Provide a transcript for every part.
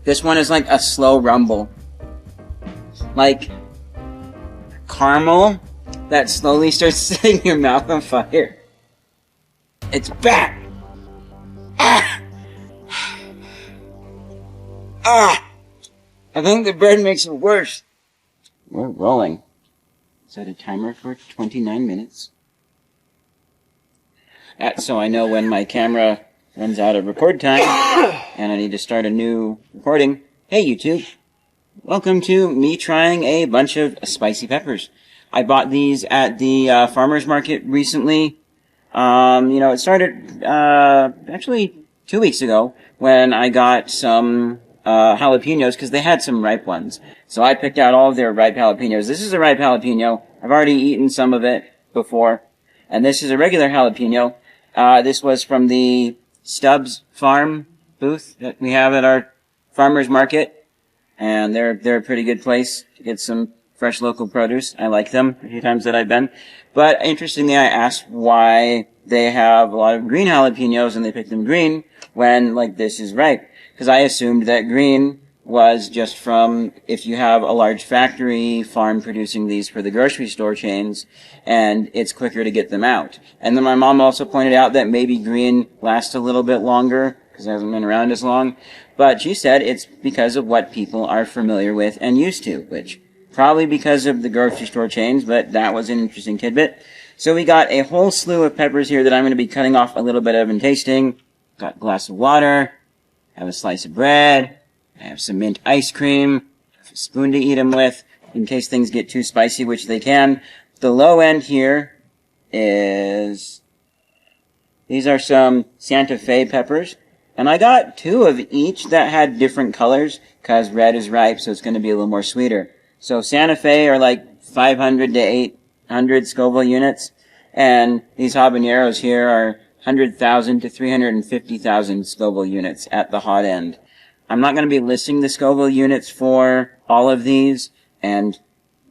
This one is like a slow rumble. Like caramel that slowly starts setting your mouth on fire. It's back! Ah! Ah! I think the bread makes it worse. We're rolling. Set a timer for 29 minutes. So I know when my camera runs out of record time and I need to start a new recording. Hey YouTube! Welcome to me trying a bunch of spicy peppers. I bought these at the farmer's market recently. It started actually 2 weeks ago when I got some jalapenos because they had some ripe ones. So I picked out all of their ripe jalapenos. This is a ripe jalapeno. I've already eaten some of it before. And this is a regular jalapeno. This was from the Stubbs Farm booth that we have at our farmer's market. And they're a pretty good place to get some fresh local produce. I like them a few times that I've been. But interestingly, I asked why they have a lot of green jalapenos and they picked them green when, like, this is ripe. Because I assumed that green was just from if you have a large factory farm producing these for the grocery store chains and it's quicker to get them out. And then my mom also pointed out that maybe green lasts a little bit longer because it hasn't been around as long. But she said it's because of what people are familiar with and used to, which probably because of the grocery store chains, but that was an interesting tidbit. So we got a whole slew of peppers here that I'm going to be cutting off a little bit of and tasting. Got a glass of water. Have a slice of bread. I have some mint ice cream. Have a spoon to eat them with in case things get too spicy, which they can. The low end here is... These are some Santa Fe peppers. And I got 2 of each that had different colors because red is ripe, so it's going to be a little more sweeter. So Santa Fe are like 500 to 800 Scoville units. And these habaneros here are 100,000 to 350,000 Scoville units at the hot end. I'm not going to be listing the Scoville units for all of these, and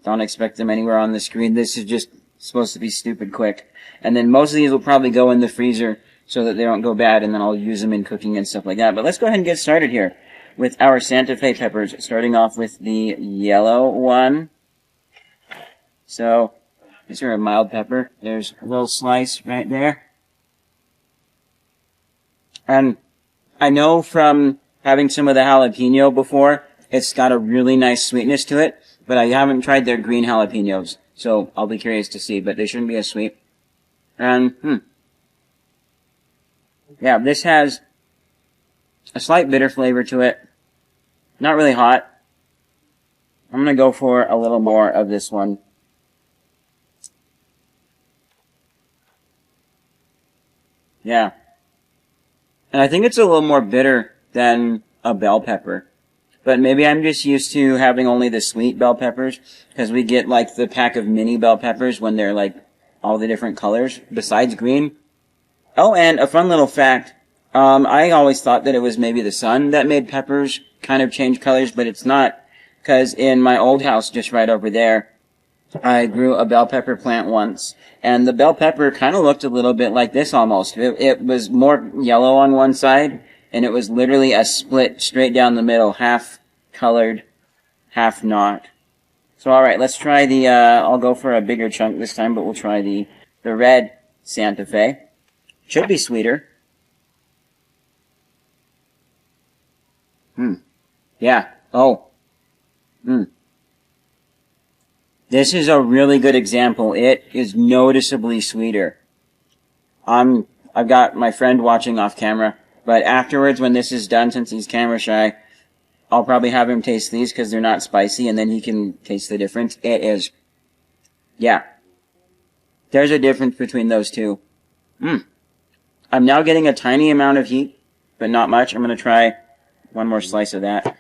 don't expect them anywhere on the screen. This is just supposed to be stupid quick. And then most of these will probably go in the freezer so that they don't go bad, and then I'll use them in cooking and stuff like that. But let's go ahead and get started here with our Santa Fe peppers, starting off with the yellow one. So, these are a mild pepper. There's a little slice right there. And I know from having some of the jalapeno before, it's got a really nice sweetness to it, but I haven't tried their green jalapenos, so I'll be curious to see, but they shouldn't be as sweet. And, yeah, this has a slight bitter flavor to it. Not really hot. I'm gonna go for a little more of this one. Yeah. And I think it's a little more bitter than a bell pepper. But maybe I'm just used to having only the sweet bell peppers, because we get like the pack of mini bell peppers when they're like all the different colors besides green. Oh, and a fun little fact. I always thought that it was maybe the sun that made peppers kind of change colors, but it's not. Because in my old house just right over there, I grew a bell pepper plant once, and the bell pepper kind of looked a little bit like this almost. It was more yellow on one side, and it was literally a split straight down the middle, half colored, half not. So alright, let's try the, I'll go for a bigger chunk this time, but we'll try the red Santa Fe. Should be sweeter. Yeah. Oh. This is a really good example. It is noticeably sweeter. I've got my friend watching off camera, but afterwards when this is done, since he's camera shy, I'll probably have him taste these because they're not spicy, and then he can taste the difference. It is. Yeah. There's a difference between those two. I'm now getting a tiny amount of heat, but not much. I'm going to try one more slice of that.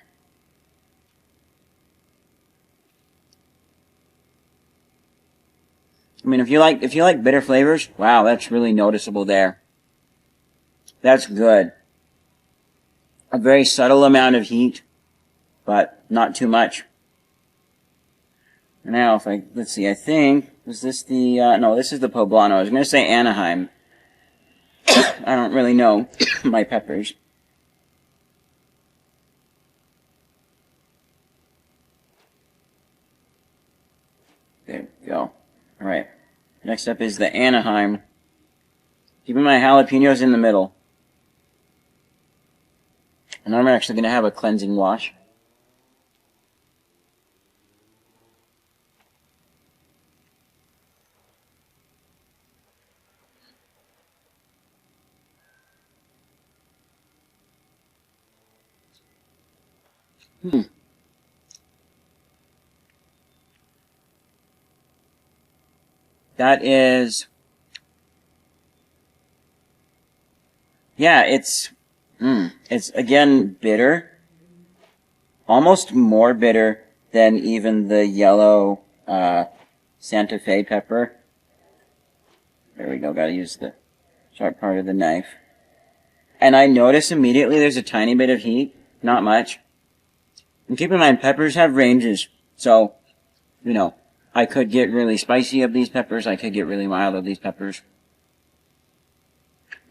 I mean, if you like bitter flavors, wow, that's really noticeable there. That's good. A very subtle amount of heat, but not too much. Now, let's see, I think, was this the, no, this is the Poblano. I was going to say Anaheim. I don't really know my peppers. There we go. Alright. Next up is the Anaheim. Keeping my jalapenos in the middle. And I'm actually going to have a cleansing wash. That is... Yeah, it's again bitter. Almost more bitter than even the yellow Santa Fe pepper. There we go, gotta use the sharp part of the knife. And I notice immediately there's a tiny bit of heat, not much. And keep in mind, peppers have ranges, so, you know, I could get really spicy of these peppers, I could get really mild of these peppers.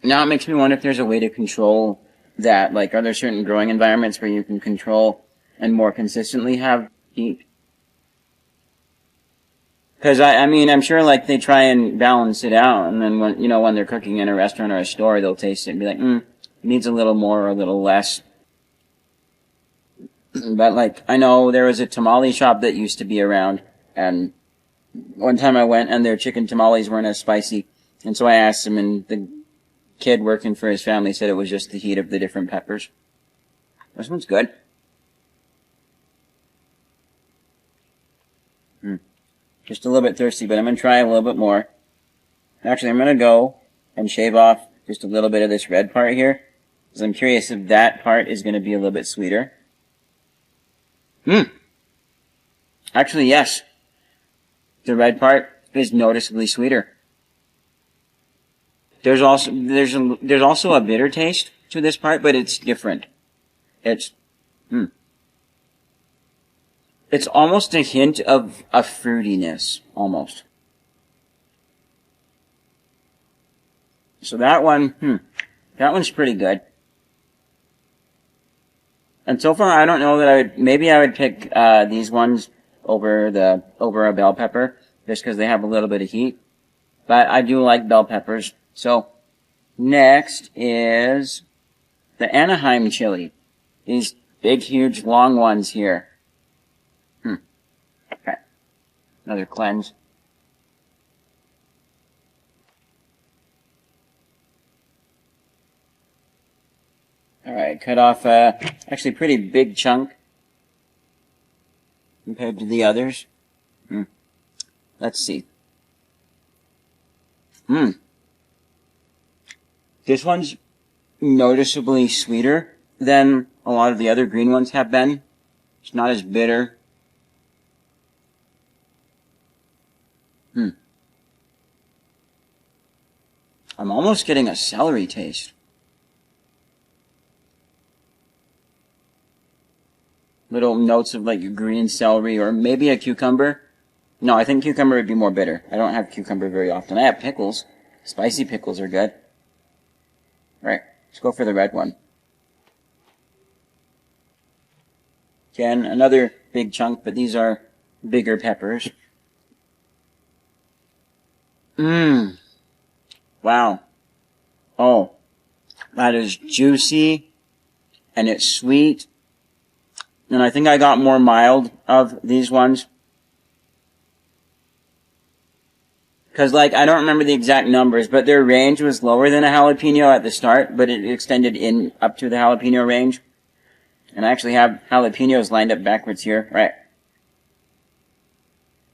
Now it makes me wonder if there's a way to control that. Like, are there certain growing environments where you can control and more consistently have heat? Because, I mean, I'm sure, like, they try and balance it out, and then when, you know, when they're cooking in a restaurant or a store, they'll taste it and be like, it needs a little more or a little less. But, like, I know there was a tamale shop that used to be around, and one time I went and their chicken tamales weren't as spicy, and so I asked them, and the kid working for his family said it was just the heat of the different peppers. This one's good. Just a little bit thirsty, but I'm going to try a little bit more. Actually, I'm going to go and shave off just a little bit of this red part here, because I'm curious if that part is going to be a little bit sweeter. Actually, yes. The red part is noticeably sweeter. There's also a bitter taste to this part, but it's different. It's almost a hint of a fruitiness, almost. So that one, that one's pretty good. And so far, I don't know that maybe I would pick, these ones over a bell pepper, just because they have a little bit of heat. But I do like bell peppers. So, next is the Anaheim chili. These big, huge, long ones here. Okay. Another cleanse. Alright, cut off actually pretty big chunk compared to the others. Let's see. This one's noticeably sweeter than a lot of the other green ones have been. It's not as bitter. I'm almost getting a celery taste. Little notes of like green celery or maybe a cucumber. No, I think cucumber would be more bitter. I don't have cucumber very often. I have pickles. Spicy pickles are good. Right, let's go for the red one. Again, another big chunk, but these are bigger peppers. Wow. Oh, that is juicy, and it's sweet. And I think I got more mild of these ones. Because, like, I don't remember the exact numbers, but their range was lower than a jalapeno at the start, but it extended in up to the jalapeno range. And I actually have jalapenos lined up backwards here. Right.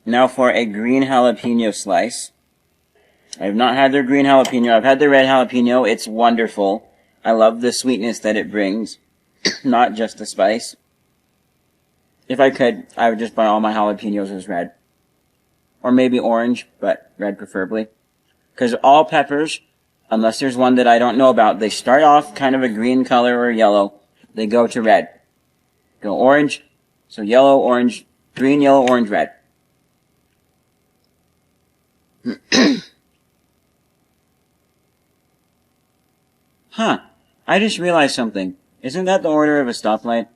Now for a green jalapeno slice. I have not had their green jalapeno. I've had their red jalapeno. It's wonderful. I love the sweetness that it brings. Not just the spice. If I could, I would just buy all my jalapenos as red. Or maybe orange, but red preferably. Because all peppers, unless there's one that I don't know about, they start off kind of a green color or yellow. They go to red. Go orange, so yellow, orange, green, yellow, orange, red. Huh. I just realized something. Isn't that the order of a stoplight?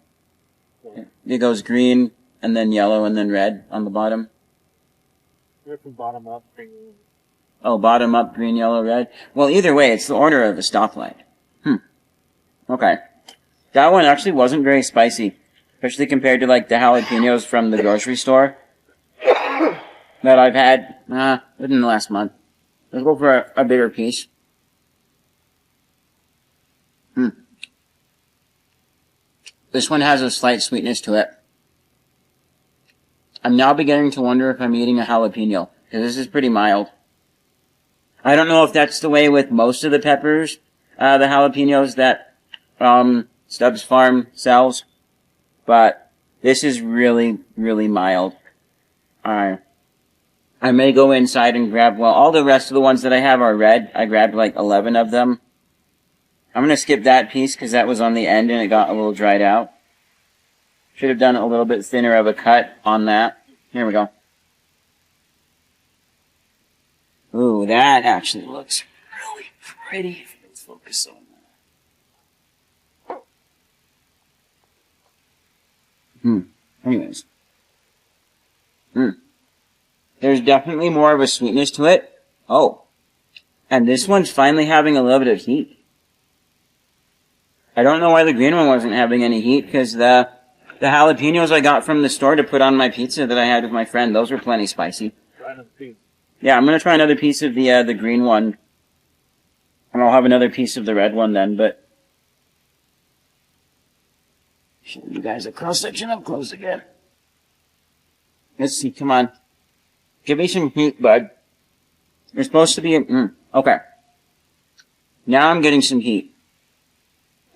It goes green, and then yellow, and then red on the bottom. From bottom up. Oh, bottom up, green, yellow, red. Well, either way, it's the order of the stoplight. Okay. That one actually wasn't very spicy, especially compared to like the jalapenos from the grocery store that I've had within the last month. Let's go for a bigger piece. This one has a slight sweetness to it. I'm now beginning to wonder if I'm eating a jalapeno, because this is pretty mild. I don't know if that's the way with most of the peppers, the jalapenos that Stubbs Farm sells, but this is really, really mild. I may go inside and grab, well, all the rest of the ones that I have are red. I grabbed like 11 of them. I'm gonna skip that piece because that was on the end and it got a little dried out. Should have done a little bit thinner of a cut on that. Here we go. Ooh, that actually looks really pretty. Let's focus on that. Anyways. There's definitely more of a sweetness to it. Oh. And this one's finally having a little bit of heat. I don't know why the green one wasn't having any heat, because the jalapenos I got from the store to put on my pizza that I had with my friend, those were plenty spicy. Try another piece. Yeah, I'm gonna try another piece of the green one. And I'll have another piece of the red one then, but... show you guys a cross-section up close again. Let's see, come on. Give me some heat, bud. You're supposed to be... okay. Now I'm getting some heat.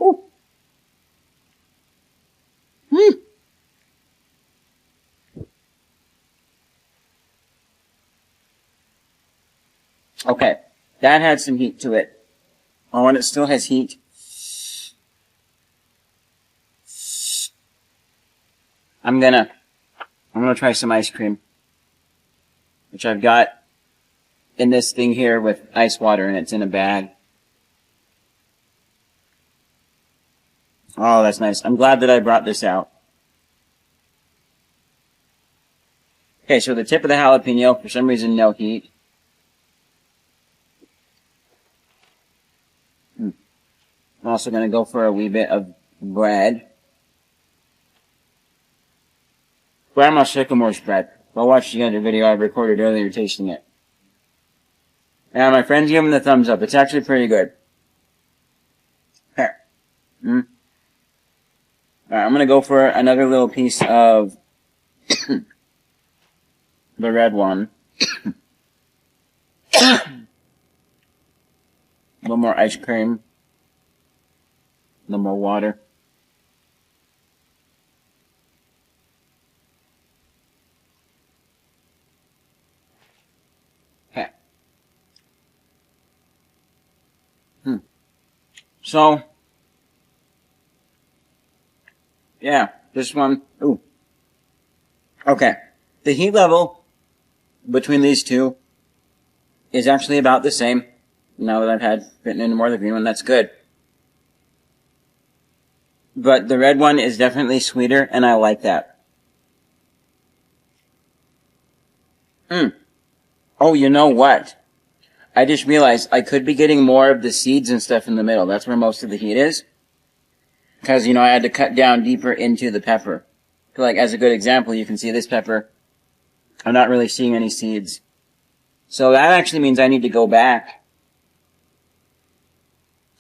Ooh. Okay. That had some heat to it. Oh, and it still has heat. I'm gonna try some ice cream. Which I've got in this thing here with ice water, and it's in a bag. Oh, that's nice. I'm glad that I brought this out. Okay, so the tip of the jalapeno, for some reason, no heat. I'm also going to go for a wee bit of bread. Grandma Sycamore's bread. Go watch the other video I recorded earlier tasting it. Yeah, my friend's giving the thumbs up. It's actually pretty good. Here. Alright, I'm gonna go for another little piece of the red one. A little more ice cream. A little more water. Okay. So, yeah, this one, ooh. Okay. The heat level between these two is actually about the same. Now that I've had bitten into more of the green one, that's good. But the red one is definitely sweeter, and I like that. Oh, you know what? I just realized I could be getting more of the seeds and stuff in the middle. That's where most of the heat is. Because, I had to cut down deeper into the pepper. So, like, as a good example, you can see this pepper. I'm not really seeing any seeds. So that actually means I need to go back.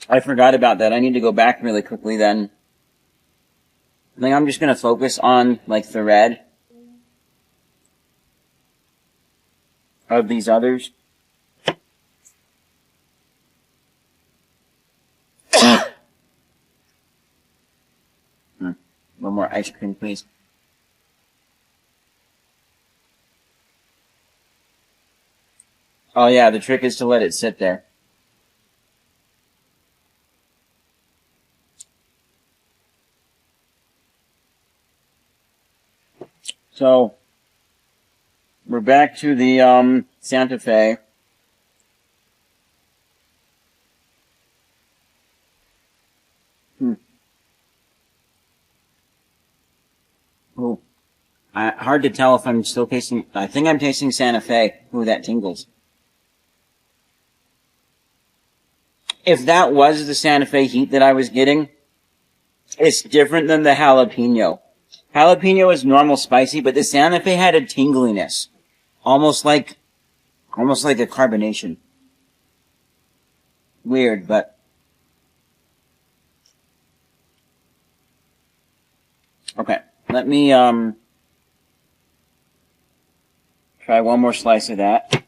I forgot about that. I need to go back really quickly then. I think I'm just going to focus on, like, the red of these others. One more ice cream, please. Oh yeah, the trick is to let it sit there. So, we're back to the, Santa Fe. Ooh. Hard to tell if I'm still tasting, I think I'm tasting Santa Fe. Ooh, that tingles. If that was the Santa Fe heat that I was getting, it's different than the jalapeno. Jalapeno is normal spicy, but the Santa Fe had a tingliness. Almost like a carbonation. Weird, but... Okay, let me, try one more slice of that.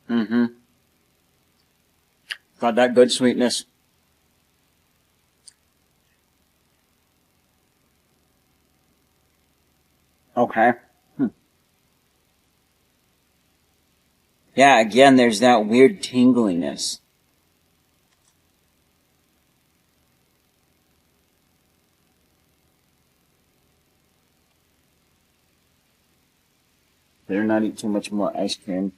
Mm-hmm. Got that good sweetness. Okay. Yeah, again, there's that weird tingliness. Better not eat too much more ice cream.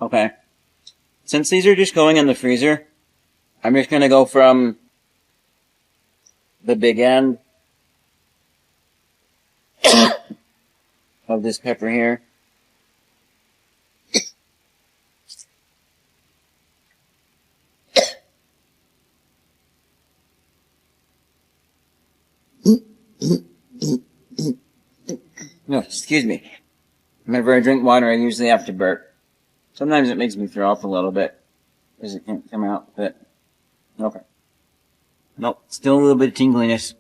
Okay. Since these are just going in the freezer, I'm just gonna go from the big end of this pepper here. No, excuse me. Whenever I drink water, I usually have to burp. Sometimes it makes me throw up a little bit, because it can't come out, but... Okay. Nope, still a little bit of tingliness.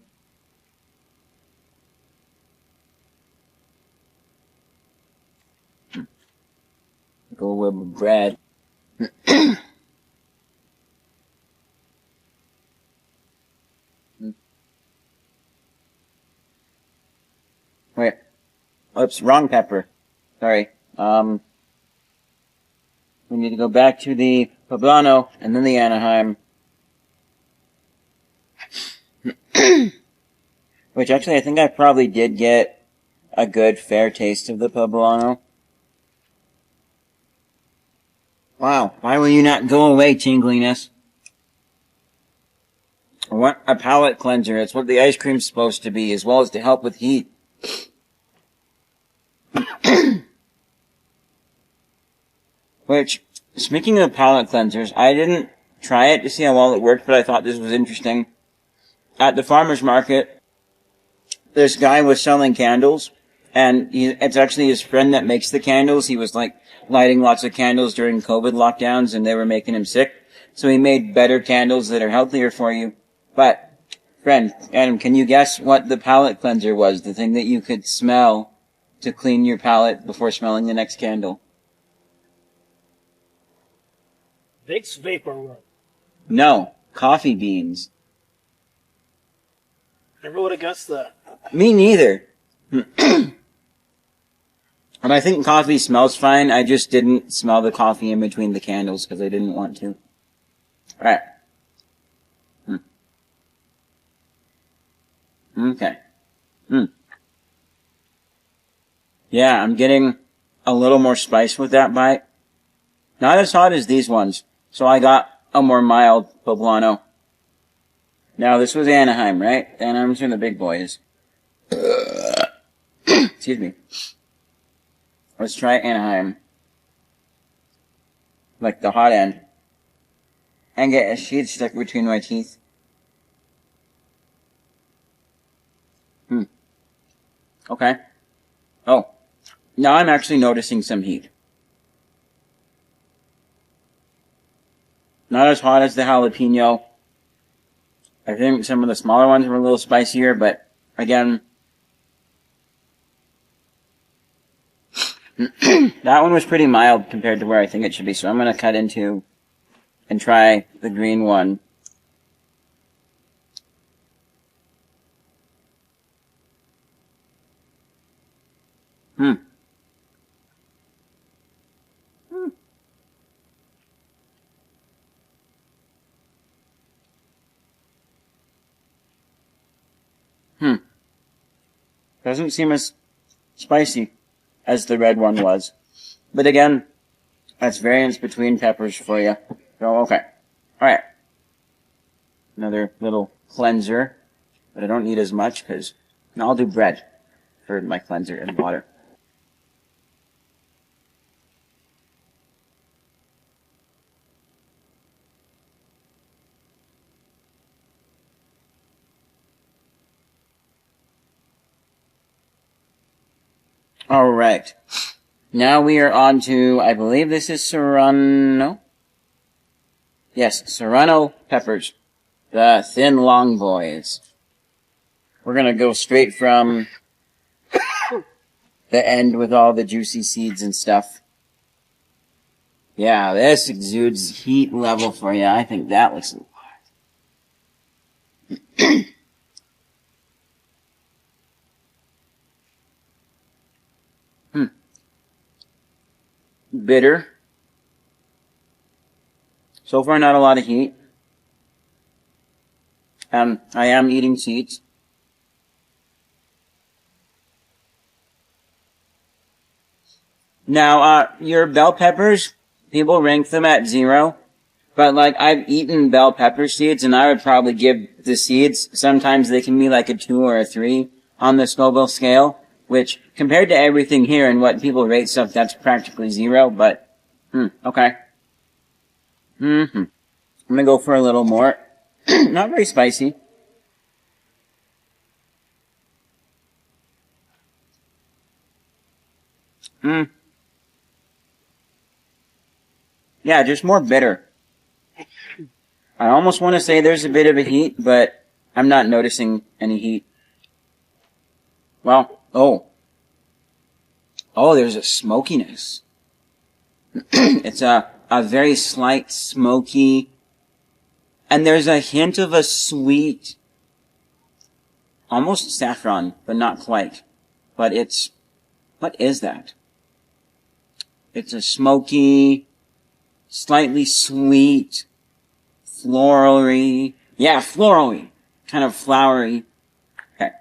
Go a little bit of bread. Wait. Oops, wrong pepper. Sorry. We need to go back to the Poblano, and then the Anaheim. Which actually, I think I probably did get a good, fair taste of the Poblano. Wow, why will you not go away, tingliness? I want a palate cleanser. It's what the ice cream's supposed to be, as well as to help with heat. Which, speaking of palate cleansers, I didn't try it to see how well it worked, but I thought this was interesting. At the farmer's market, this guy was selling candles, and it's actually his friend that makes the candles. He was like lighting lots of candles during COVID lockdowns, and they were making him sick. So he made better candles that are healthier for you. But, friend, Adam, can you guess what the palate cleanser was? The thing that you could smell to clean your palate before smelling the next candle? Vicks Vapor Rub. No, coffee beans. Never would have guessed that. Me neither. And I think coffee smells fine. I just didn't smell the coffee in between the candles because I didn't want to. Alright. Okay. Yeah, I'm getting a little more spice with that bite. Not as hot as these ones. So I got a more mild Poblano. Now, this was Anaheim, right? Anaheim's where the big boy is. Excuse me. Let's try Anaheim. Like the hot end. And get a sheet stuck between my teeth. Okay. Oh. Now I'm actually noticing some heat. Not as hot as the jalapeno. I think some of the smaller ones were a little spicier, but again, that one was pretty mild compared to where I think it should be, so I'm going to cut into and try the green one. Doesn't seem as spicy. as the red one was. But again, that's variance between peppers for you. So, okay. Alright. Another little cleanser. But I don't need as much because I'll do bread for my cleanser and water. Alright. Now we are on to, I believe this is Serrano? Yes, Serrano peppers. The thin long boys. We're gonna go straight from the end with all the juicy seeds and stuff. Yeah, this exudes heat level for you. I think that looks bitter. So far, not a lot of heat. I am eating seeds. Now, your bell peppers, people rank them at 0. But, like, I've eaten bell pepper seeds, and I would probably give the seeds, sometimes they can be like a 2 or a 3 on the Scoville scale, which, compared to everything here and what people rate stuff, that's practically 0, but, okay. I'm gonna go for a little more. Not very spicy. Yeah, just more bitter. I almost want to say there's a bit of a heat, but I'm not noticing any heat. Well, oh, there's a smokiness. It's a very slight smoky, and there's a hint of a sweet, almost saffron, but not quite. But what is that? It's a smoky, slightly sweet, florally. Yeah, florally. Kind of flowery. Okay.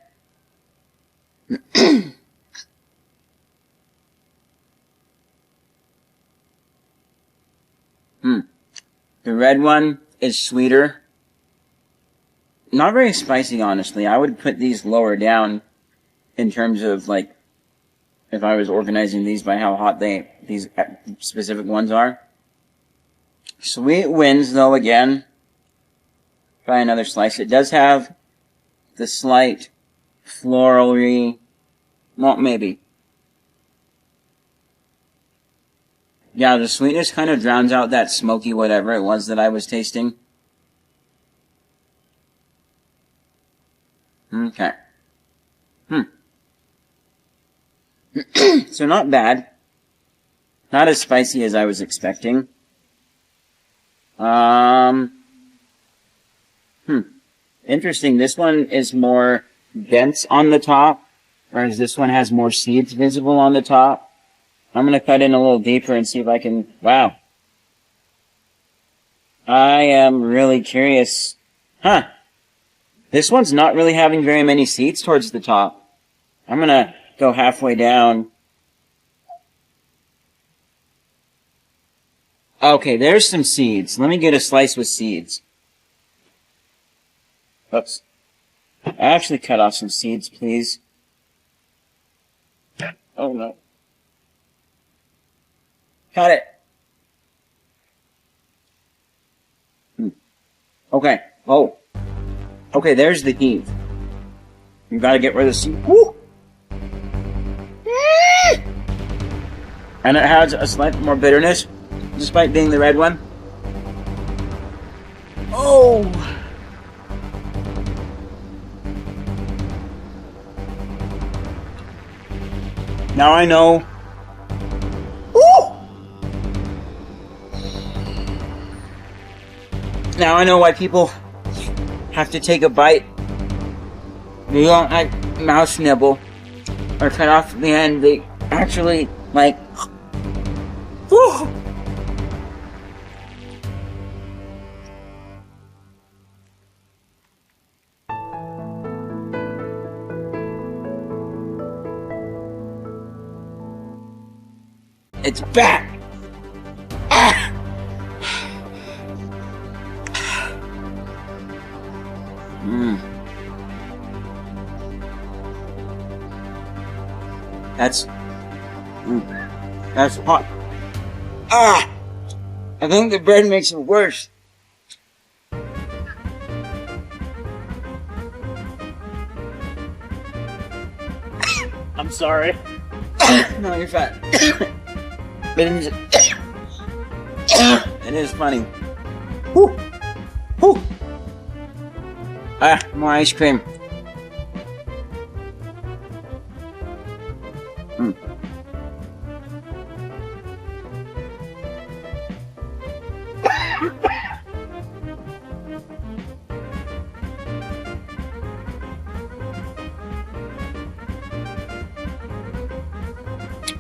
The red one is sweeter. Not very spicy, honestly. I would put these lower down in terms of, like, if I was organizing these by how hot these specific ones are. Sweet wins, though, again. Try another slice. It does have the slight florally, well, maybe. Yeah, the sweetness kind of drowns out that smoky whatever it was that I was tasting. Okay. So not bad. Not as spicy as I was expecting. Interesting. This one is more dense on the top, whereas this one has more seeds visible on the top. I'm gonna cut in a little deeper and see if I can, wow. I am really curious. This one's not really having very many seeds towards the top. I'm gonna go halfway down. Okay, there's some seeds. Let me get a slice with seeds. Oops. I actually cut off some seeds, please. Oh no. Cut it. Okay. Oh. Okay, there's the heat. You gotta get rid of the seed. Woo! And it has a slight more bitterness, despite being the red one. Oh! Now I know. Woo! Now I know why people have to take a bite. They don't like mouse nibble or cut off the end. They actually like. Woo! It's back! Ah! That's hot. Ah! I think the bread makes it worse. I'm sorry. No, you're fine. It is funny. Whew. Whew. Ah, more ice cream.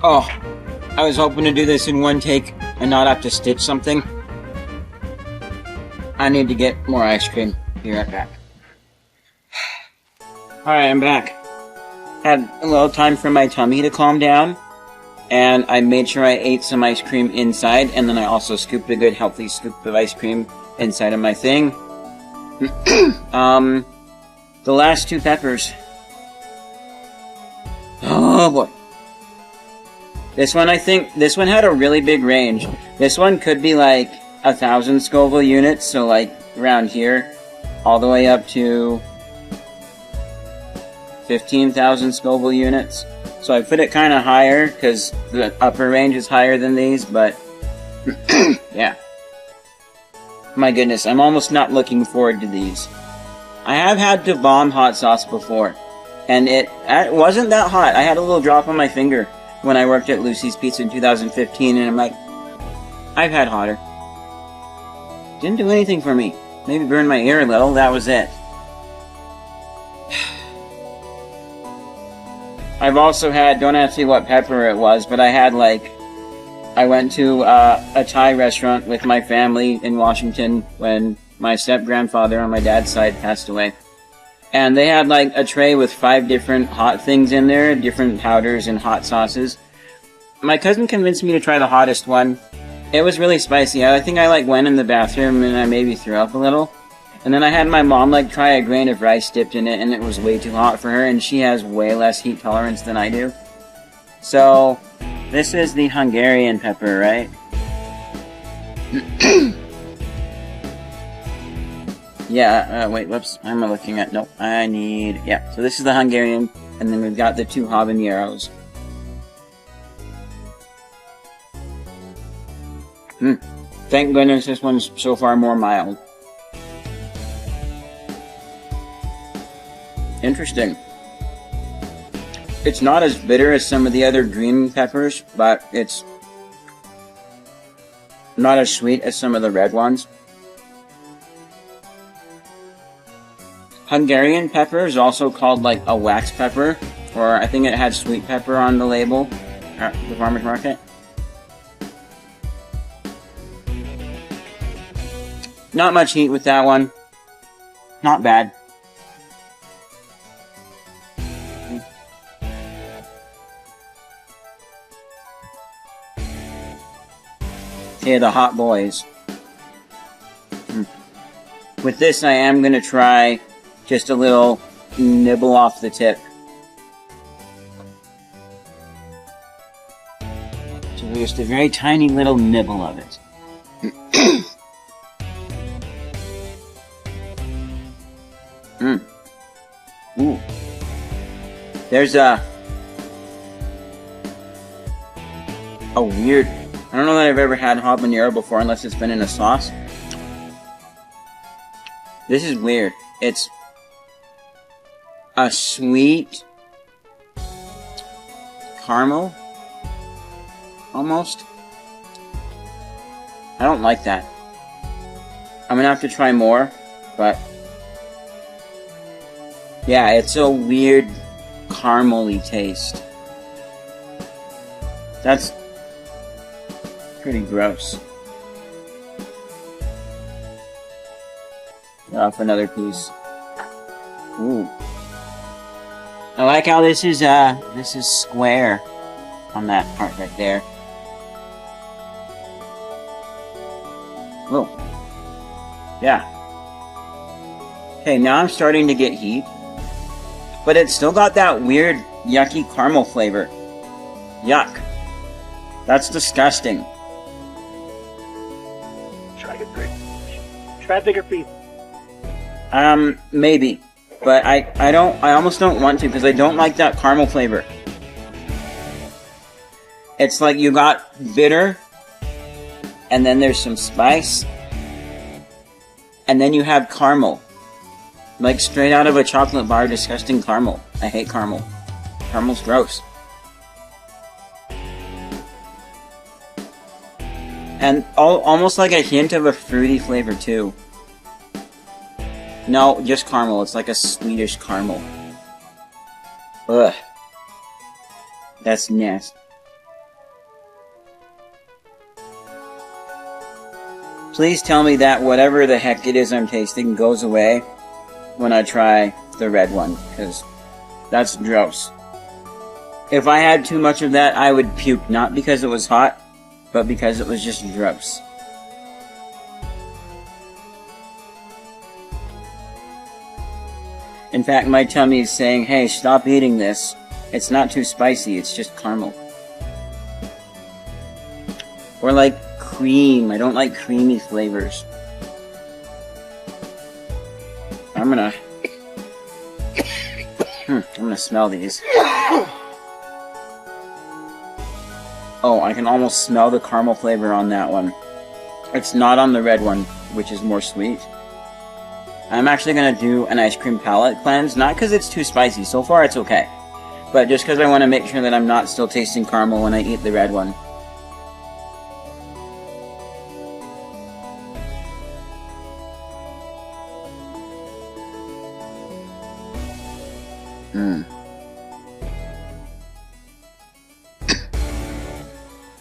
Oh, I was hoping to do this in one take and not have to stitch something. I need to get more ice cream. Be right back. Alright, I'm back. Had a little time for my tummy to calm down, and I made sure I ate some ice cream inside, and then I also scooped a good healthy scoop of ice cream inside of my thing. The last two peppers. Oh boy. This one had a really big range. This one could be like 1,000 Scoville units, so like around here, all the way up to 15,000 Scoville units. So I put it kind of higher, because the upper range is higher than these, but yeah. My goodness, I'm almost not looking forward to these. I have had to bomb hot sauce before, and it wasn't that hot. I had a little drop on my finger when I worked at Lucy's Pizza in 2015, and I'm like, I've had hotter. Didn't do anything for me. Maybe burned my ear a little, that was it. I've also had, don't ask me what pepper it was, but I had I went to a Thai restaurant with my family in Washington when my step-grandfather on my dad's side passed away. And they had a tray with 5 different hot things in there, different powders and hot sauces. My cousin convinced me to try the hottest one. It was really spicy. I think I went in the bathroom and I maybe threw up a little. And then I had my mom try a grain of rice dipped in it, and it was way too hot for her, and she has way less heat tolerance than I do. So, this is the Hungarian pepper, right? Yeah, wait, whoops, I'm looking at, nope, yeah, so this is the Hungarian, and then we've got the 2 habaneros. Thank goodness this one's so far more mild. Interesting. It's not as bitter as some of the other green peppers, but it's not as sweet as some of the red ones. Hungarian pepper is also called a wax pepper, or I think it had sweet pepper on the label at the farmer's market. Not much heat with that one. Not bad. Okay, the hot boys. With this, I am going to try just a little nibble off the tip. So just a very tiny little nibble of it. Ooh. There's a weird... I don't know that I've ever had habanero before unless it's been in a sauce. This is weird. It's a sweet caramel, almost. I don't like that. I'm gonna have to try more, but yeah, it's a weird caramel-y taste. That's pretty gross. Off another piece. Ooh. I like how this is square on that part right there. Oh. Yeah. Okay, now I'm starting to get heat. But it's still got that weird, yucky caramel flavor. Yuck. That's disgusting. Try a bigger piece. Maybe. But I almost don't want to because I don't like that caramel flavor. It's like you got bitter, and then there's some spice, and then you have caramel. Like straight out of a chocolate bar, disgusting caramel. I hate caramel. Caramel's gross. And almost like a hint of a fruity flavor too. No, just caramel. It's like a Swedish caramel. Ugh. That's nasty. Please tell me that whatever the heck it is I'm tasting goes away when I try the red one, because that's gross. If I had too much of that, I would puke, not because it was hot, but because it was just gross. In fact, my tummy is saying, hey, stop eating this. It's not too spicy, it's just caramel. Or like cream. I don't like creamy flavors. I'm gonna smell these. Oh, I can almost smell the caramel flavor on that one. It's not on the red one, which is more sweet. I'm actually gonna do an ice cream palate cleanse, not because it's too spicy. So far it's okay. But just because I want to make sure that I'm not still tasting caramel when I eat the red one.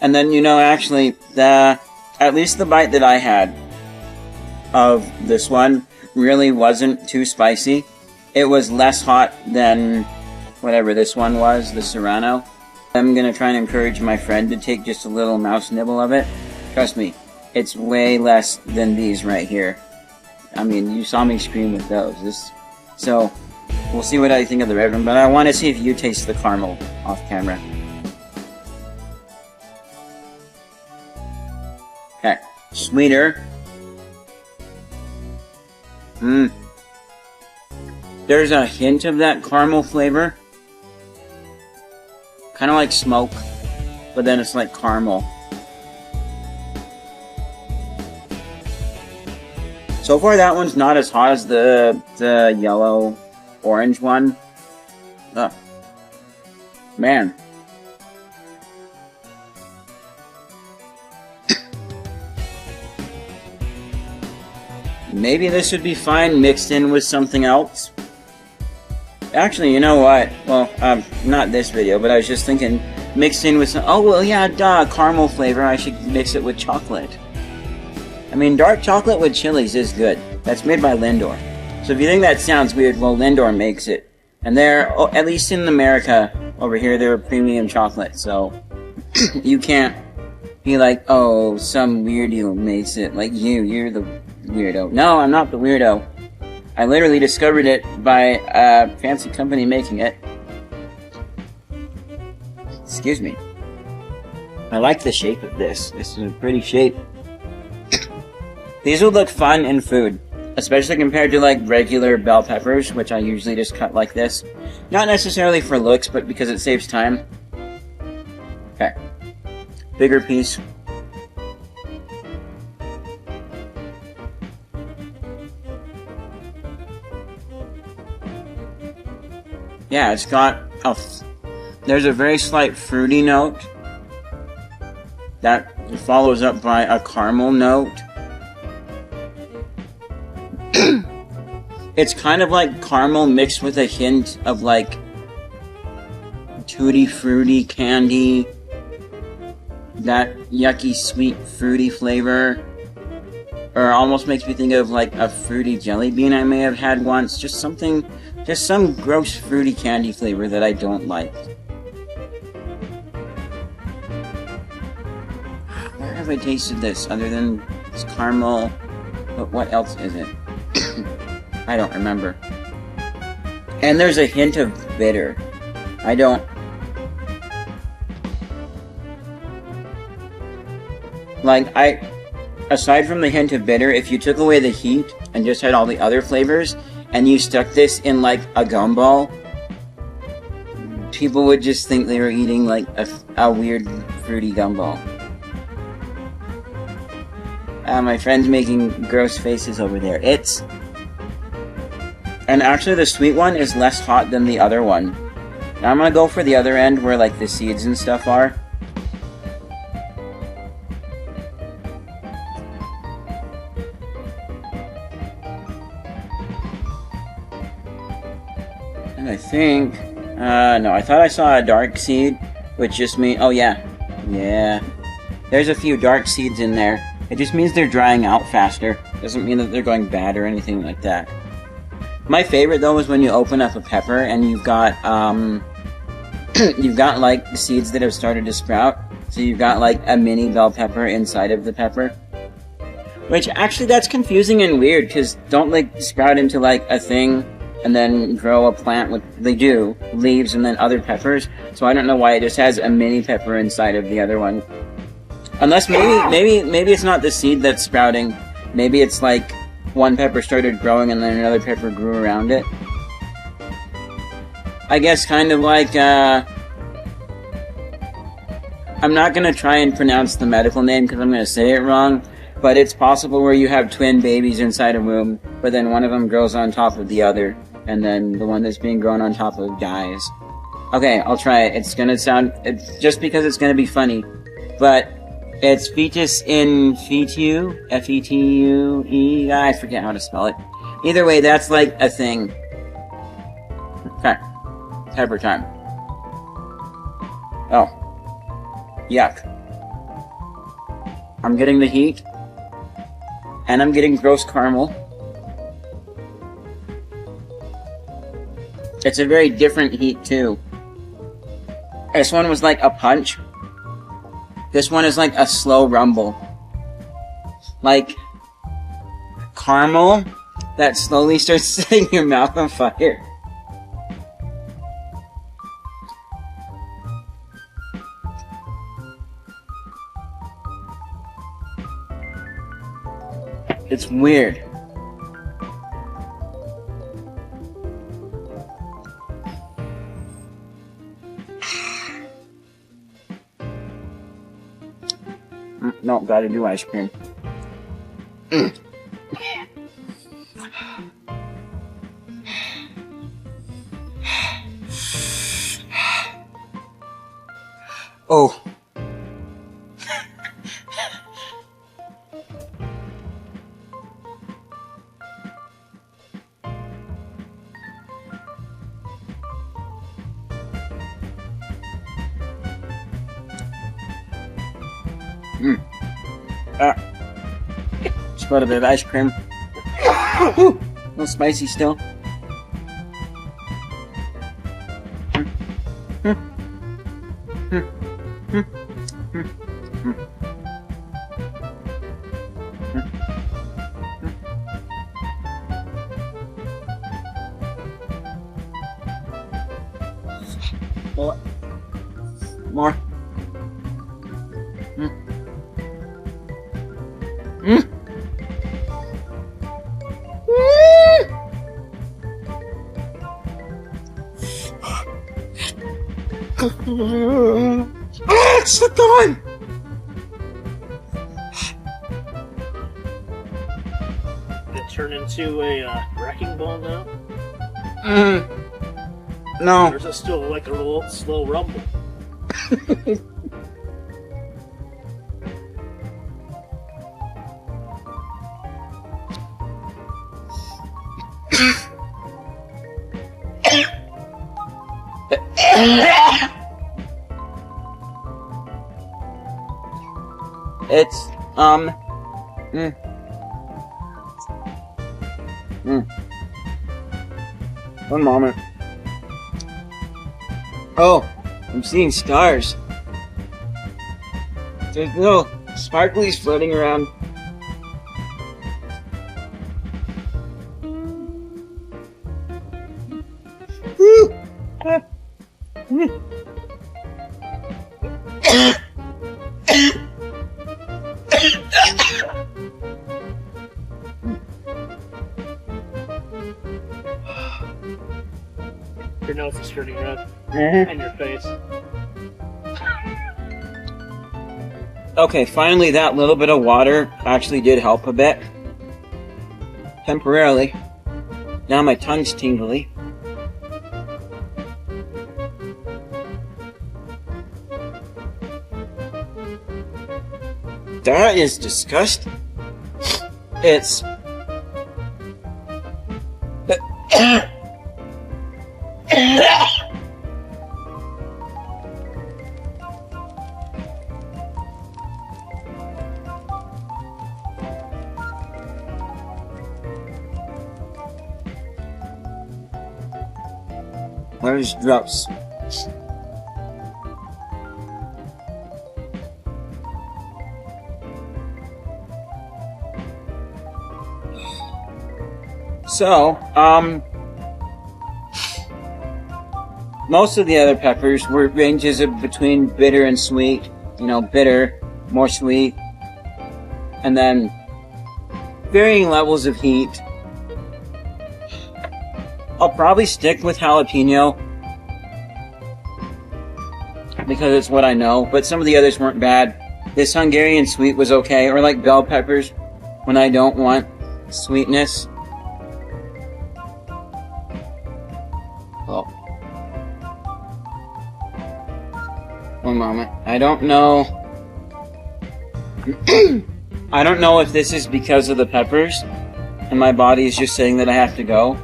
And then, actually, at least the bite that I had of this one really wasn't too spicy. It was less hot than whatever this one was, the Serrano. I'm gonna try and encourage my friend to take just a little mouse nibble of it. Trust me, it's way less than these right here. I mean, you saw me scream with those. So, we'll see what I think of the red one, but I want to see if you taste the caramel off camera. Okay, sweeter. There's a hint of that caramel flavor. Kind of like smoke, but then it's like caramel. So far that one's not as hot as the yellow orange one. Oh. Man. Maybe this would be fine mixed in with something else. Actually, you know what? Well, not this video, but I was just thinking, mixed in with some... Oh, well, yeah, duh, caramel flavor. I should mix it with chocolate. I mean, dark chocolate with chilies is good. That's made by Lindor. So if you think that sounds weird, well, Lindor makes it. And they're, at least in America, over here, they're premium chocolate. So you can't be like, oh, some weirdo makes it. Like you're the weirdo. No, I'm not the weirdo. I literally discovered it by a fancy company making it. Excuse me. I like the shape of this. This is a pretty shape. These would look fun in food, especially compared to like regular bell peppers, which I usually just cut like this. Not necessarily for looks, but because it saves time. Okay. Bigger piece. Yeah, it's got there's a very slight fruity note that follows up by a caramel note. It's kind of like caramel mixed with a hint of like tutti frutti candy, that yucky sweet fruity flavor, or almost makes me think of like a fruity jelly bean I may have had once. Just some gross fruity candy flavor that I don't like. Where have I tasted this other than It's caramel. But what else is it? I don't remember. And there's a hint of bitter. I don't... Like, aside from the hint of bitter, if you took away the heat and just had all the other flavors, and you stuck this in, like, a gumball, people would just think they were eating, like, a weird, fruity gumball. My friend's making gross faces over there. And actually the sweet one is less hot than the other one. Now I'm gonna go for the other end where, like, the seeds and stuff are. And I think... no, I thought I saw a dark seed, which just means... Oh, yeah. Yeah. There's a few dark seeds in there. It just means they're drying out faster. Doesn't mean that they're going bad or anything like that. My favorite, though, is when you open up a pepper and you've got, you've got, like, seeds that have started to sprout. So you've got, like, a mini bell pepper inside of the pepper. Which, actually, that's confusing and weird, because don't, like, sprout into, like, a thing and then grow a plant with, they do, leaves and then other peppers. So I don't know why it just has a mini pepper inside of the other one. Unless maybe it's not the seed that's sprouting. Maybe it's like one pepper started growing and then another pepper grew around it. I guess kind of like, I'm not going to try and pronounce the medical name because I'm going to say it wrong, but it's possible where you have twin babies inside a womb, but then one of them grows on top of the other, and then the one that's being grown on top of dies. Okay, I'll try it. It's going to sound, just because it's going to be funny, but... It's fetus in fetu, F-E-T-U-E, I forget how to spell it. Either way, that's like a thing. Okay. Pepper time. Oh. Yuck. I'm getting the heat. And I'm getting gross caramel. It's a very different heat, too. This one was like a punch. This one is like a slow rumble. Like caramel that slowly starts setting your mouth on fire. It's weird. No, gotta do ice cream. Oh. Just got a bit of ice cream. Woo! A little spicy still. More. It's the time! It turned into a wrecking ball now? No. Or is it still like a little slow rumble? It's, One moment. Oh, I'm seeing stars. There's little sparklies floating around. turning red. Mhm. And your face. Okay, finally that little bit of water actually did help a bit. Temporarily. Now my tongue's tingly. That is disgusting. It's... Where's Drops? So, most of the other peppers were ranges of between bitter and sweet. You know, bitter, more sweet, and then varying levels of heat. I'll probably stick with jalapeno because it's what I know, but some of the others weren't bad. This Hungarian sweet was okay, or like bell peppers when I don't want sweetness. Oh. One moment. I don't know. I don't know if this is because of the peppers and my body is just saying that I have to go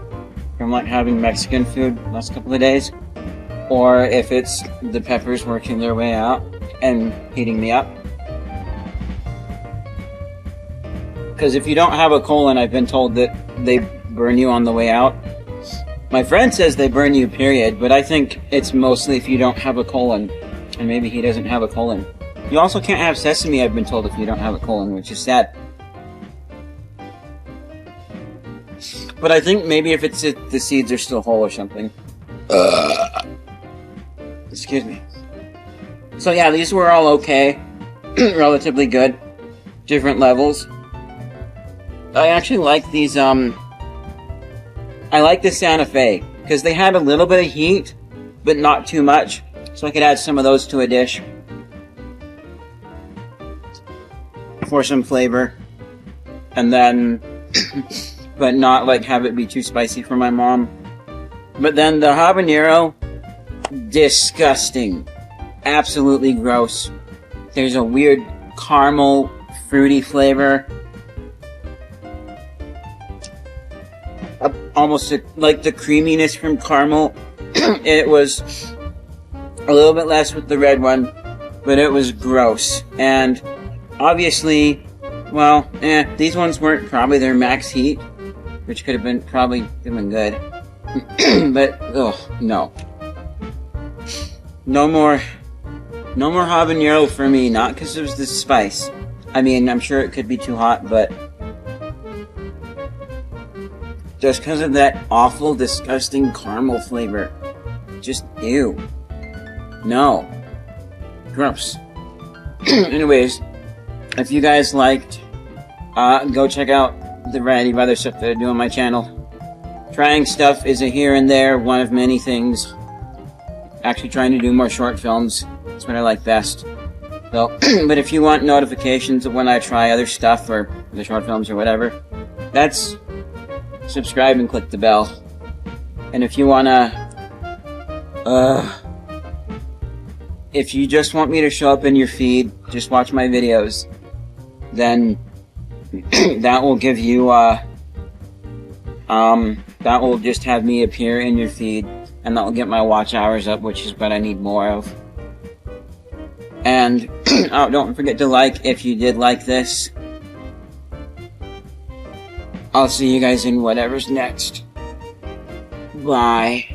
from like having Mexican food the last couple of days, or if it's the peppers working their way out and heating me up. Because if you don't have a colon, I've been told that they burn you on the way out. My friend says they burn you, period, but I think it's mostly if you don't have a colon, and maybe he doesn't have a colon. You also can't have sesame, I've been told, if you don't have a colon, which is sad. But I think maybe if it's the seeds are still whole or something. Excuse me. So yeah, these were all okay. Relatively good. Different levels. I actually like these, I like the Santa Fe, because they had a little bit of heat, but not too much. So I could add some of those to a dish. For some flavor. And then... but not like have it be too spicy for my mom. But then the habanero, disgusting. Absolutely gross. There's a weird caramel, fruity flavor. Almost like the creaminess from caramel. It was a little bit less with the red one, but it was gross. And obviously, well, these ones weren't probably their max heat, which could have been good. But, no. No more habanero for me, not because it was the spice. I mean, I'm sure it could be too hot, but just because of that awful, disgusting caramel flavor. Just, ew. No. Gross. Anyways, if you guys liked, go check out the variety of other stuff that I do on my channel. Trying stuff is a here and there, one of many things. Actually trying to do more short films. That's what I like best. So, but if you want notifications of when I try other stuff, or the short films or whatever, that's subscribe and click the bell. And if you wanna, if you just want me to show up in your feed, just watch my videos, then that will give you, that will just have me appear in your feed, and that will get my watch hours up, which is what I need more of. And, oh, don't forget to like if you did like this. I'll see you guys in whatever's next. Bye.